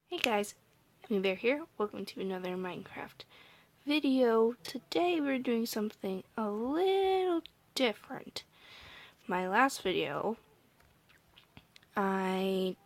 Hey guys, Bear here. Welcome to another Minecraft video. Today we're doing something a little different. My last video, I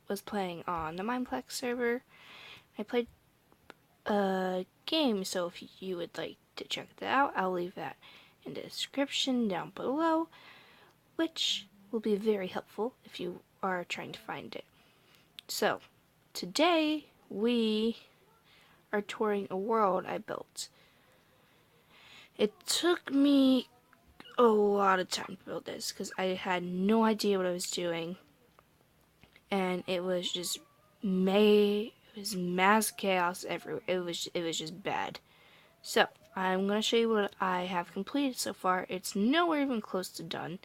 was playing on the Mineplex server. I played a game, so if you would like to check that out, I'll leave that in the description down below, which will be very helpful if you are trying to find it. So, today we are touring a world I built. It took me a lot of time to build this because I had no idea what I was doing, and it was just mass chaos everywhere. It was just bad. So I'm gonna show you what I have completed so far. It's nowhere even close to done.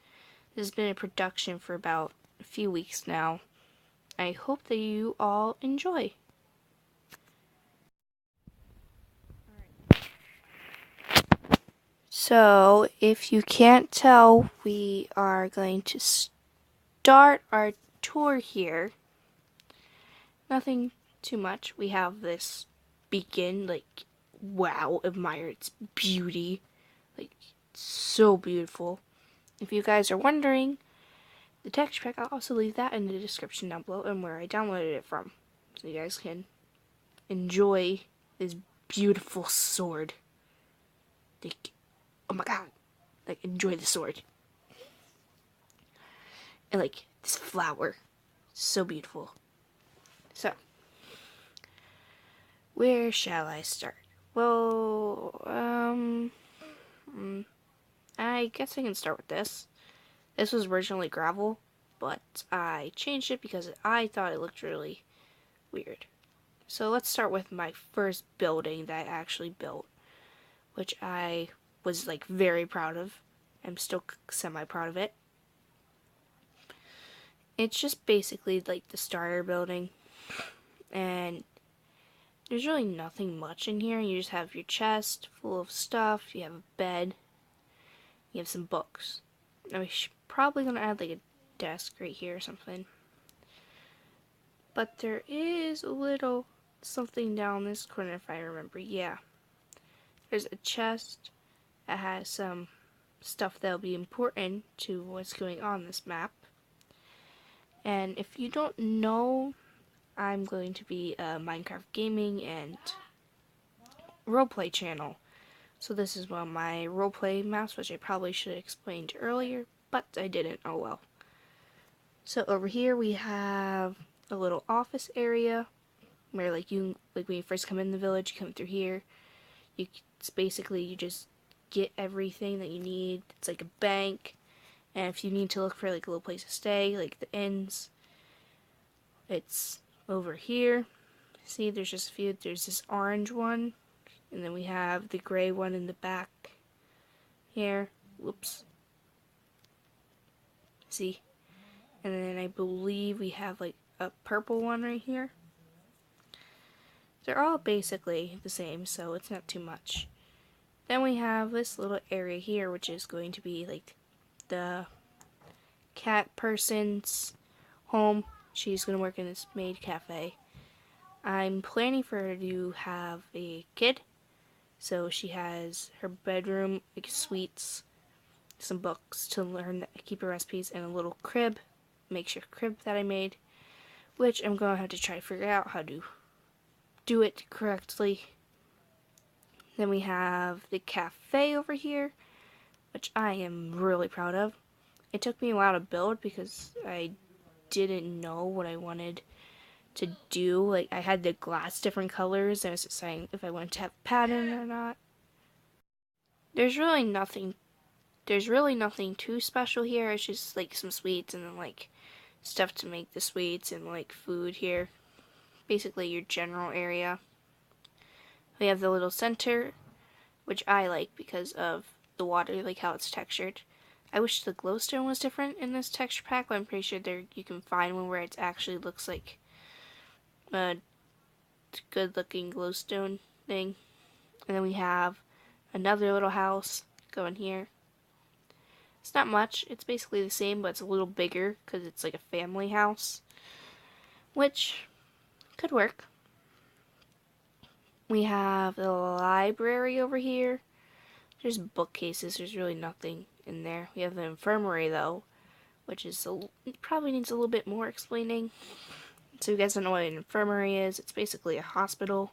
This has been in production for about a few weeks now. I hope that you all enjoy. So, if you can't tell, we are going to start our tour here. Nothing too much. We have this beacon, like, wow, admire its beauty. Like, so beautiful. If you guys are wondering, the texture pack, I'll also leave that in the description down below and where I downloaded it from. So you guys can enjoy this beautiful sword. Like, oh my god. Like, enjoy the sword. And, like, this flower. So beautiful. So, where shall I start? Well, I guess I can start with this. This was originally gravel, but I changed it because I thought it looked really weird. So let's start with my first building that I actually built, which I was like very proud of. I'm still semi-proud of it. It's just basically like the starter building, and there's really nothing much in here. You just have your chest full of stuff, you have a bed, you have some books. I'm probably gonna add like a desk right here or something. But there is a little something down this corner if I remember. Yeah. There's a chest that has some stuff that'll be important to what's going on this map. And if you don't know, I'm going to be a Minecraft gaming and roleplay channel. So this is one of my roleplay maps, which I probably should have explained earlier, but I didn't. Oh well. So over here we have a little office area where like when you first come in the village, you come through here. It's basically you just get everything that you need. It's like a bank, and if you need to look for like a little place to stay, like the inns, it's over here. See, there's just a few. There's this orange one, and then we have the gray one in the back here. Whoops. See? And then I believe we have like a purple one right here. They're all basically the same, so it's not too much. Then we have this little area here, which is going to be like the cat person's home. She's going to work in this maid cafe. I'm planning for her to have a kid, so she has her bedroom, like sweets, some books to learn, keep her recipes, and a little crib, makeshift crib that I made, which I'm going to have to try to figure out how to do it correctly. Then we have the cafe over here, which I am really proud of. It took me a while to build because I didn't know what I wanted to do. Like, I had the glass different colors, and I was deciding if I wanted to have a pattern or not. There's really nothing too special here. It's just like some sweets and then like stuff to make the sweets and like food here. Basically your general area. We have the little center, which I like because of the water, like how it's textured. I wish the glowstone was different in this texture pack, but I'm pretty sure you can find one where it actually looks like a good looking glowstone thing. And then we have another little house going here. It's not much. It's basically the same, but it's a little bigger because it's like a family house, which Could work. We have the library over here. There's bookcases. There's really nothing in there. We have the infirmary, though, which is probably needs a little bit more explaining. So if you guys don't know what an infirmary is, it's basically a hospital.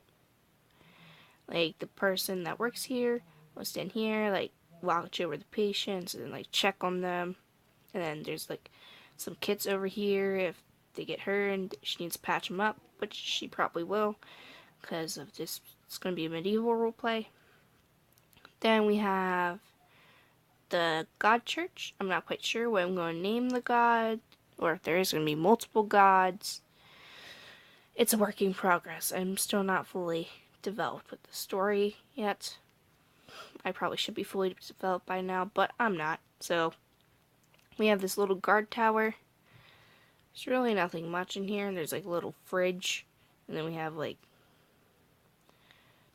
Like, the person that works here will stand here, like, watch over the patients and, like, check on them. And then there's, like, some kits over here if they get hurt and she needs to patch them up, which she probably will, because of this. It's going to be a medieval roleplay. Then we have the God Church. I'm not quite sure what I'm going to name the god, or if there is going to be multiple gods. It's a work in progress. I'm still not fully developed with the story yet. I probably should be fully developed by now, but I'm not. So we have this little guard tower. There's really nothing much in here. There's like a little fridge, and then we have like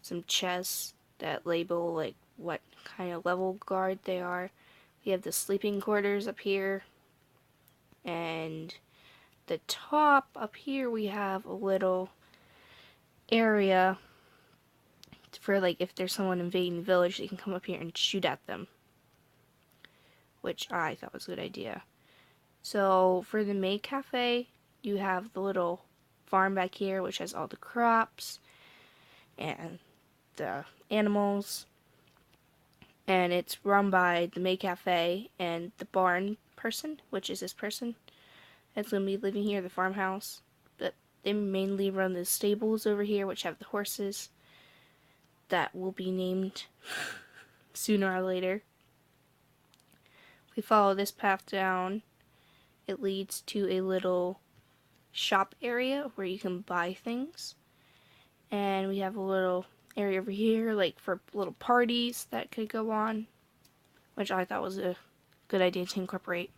some chests that label like what kind of level guard they are. We have the sleeping quarters up here, and the top up here we have a little area for like if there's someone invading the village, they can come up here and shoot at them, which I thought was a good idea. So for the maid cafe, you have the little farm back here, which has all the crops and the animals, and it's run by the maid cafe and the barn person, which is this person that's going to be living here, the farmhouse. But they mainly run the stables over here, which have the horses that will be named sooner or later. If we follow this path down, it leads to a little shop area where you can buy things. And we have a little area over here, like for little parties that could go on, which I thought was a good idea to incorporate.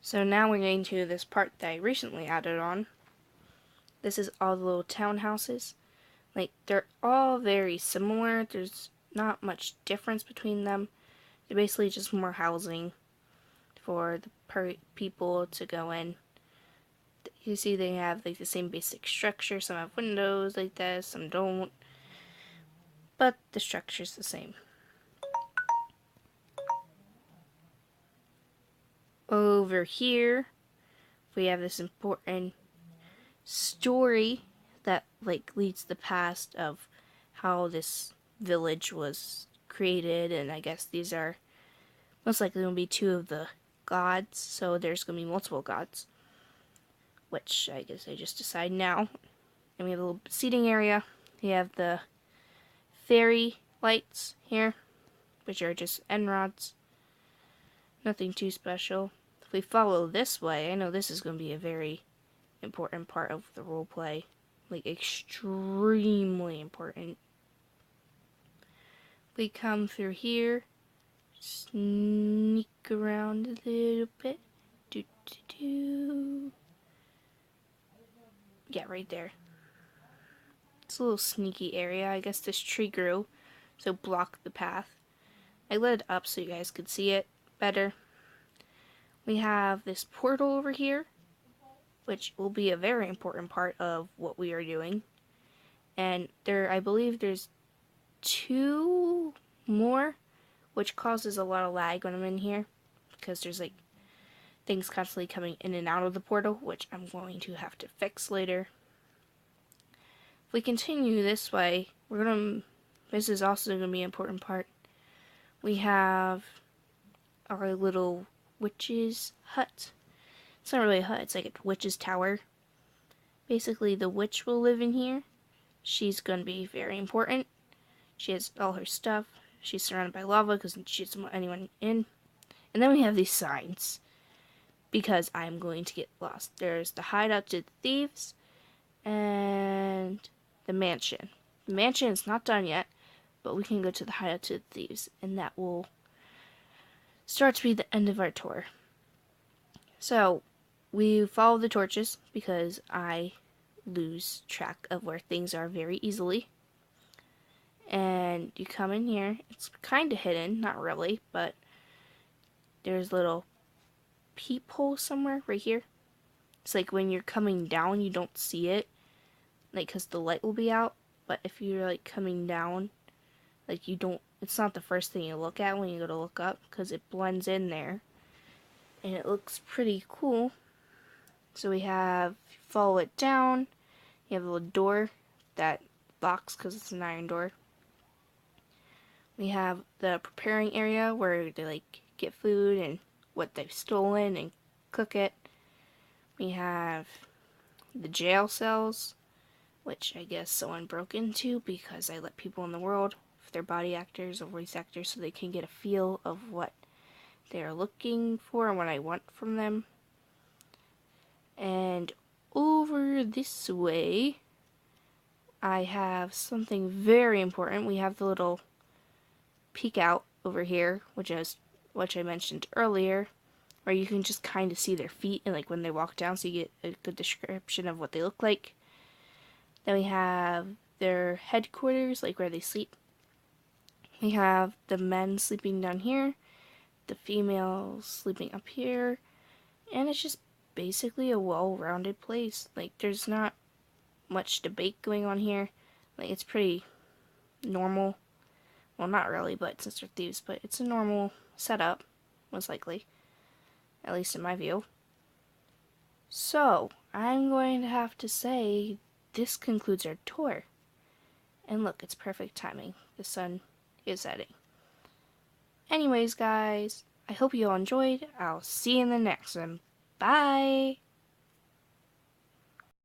So now we're getting to this part that I recently added on. This is all the little townhouses. Like, they're all very similar. There's not much difference between them. They're basically just more housing for the people to go in. You see they have like the same basic structure. Some have windows like this, some don't. But the structure's the same. Over here, we have this important story that like leads the past of how this village was created, and I guess these are most likely going to be two of the gods, so there's going to be multiple gods, which I guess I just decide now. And we have a little seating area. We have the fairy lights here, which are just end rods. Nothing too special. If we follow this way, I know this is going to be a very important part of the roleplay. Like, extremely important. We come through here, sneak around a little bit. Yeah, right there. It's a little sneaky area. I guess this tree grew, so block the path. I lit it up so you guys could see it better. We have this portal over here, which will be a very important part of what we are doing. And I believe there's 2 more, which causes a lot of lag when I'm in here, because there's like things constantly coming in and out of the portal, which I'm going to have to fix later. If we continue this way, this is also going to be an important part. We have our little witch's hut. It's not really a hut, it's like a witch's tower. Basically, the witch will live in here. She's going to be very important. She has all her stuff. She's surrounded by lava because she doesn't want anyone in. And then we have these signs, because I'm going to get lost. There's the hideout to the thieves, and the mansion. The mansion is not done yet, but we can go to the hideout to the thieves, and that will start to be the end of our tour. So, we follow the torches, because I lose track of where things are very easily. And you come in here. It's kind of hidden, not really, but there's little peephole somewhere right here. It's like when you're coming down, you don't see it, like, because the light will be out. But if you're like coming down, like, you don't, it's not the first thing you look at when you go to look up, because it blends in there and it looks pretty cool. So we have, follow it down, you have a little door that locks because it's an iron door. We have the preparing area where they like get food and what they've stolen and cook it. We have the jail cells, which I guess someone broke into because I let people in the world, if they're body actors or voice actors, so they can get a feel of what they are looking for and what I want from them. And over this way, I have something very important. We have the little peek out over here, which I mentioned earlier, where you can just kind of see their feet and like when they walk down, so you get a good description of what they look like. Then we have their headquarters, like where they sleep. We have the men sleeping down here, the females sleeping up here, and it's just basically a well-rounded place. Like, there's not much debate going on here. Like, it's pretty normal. Well, not really, but since they're thieves, but it's a normal setup, most likely. At least in my view. So, I'm going to have to say this concludes our tour. And look, it's perfect timing. The sun is setting. Anyways, guys, I hope you all enjoyed. I'll see you in the next one. Bye!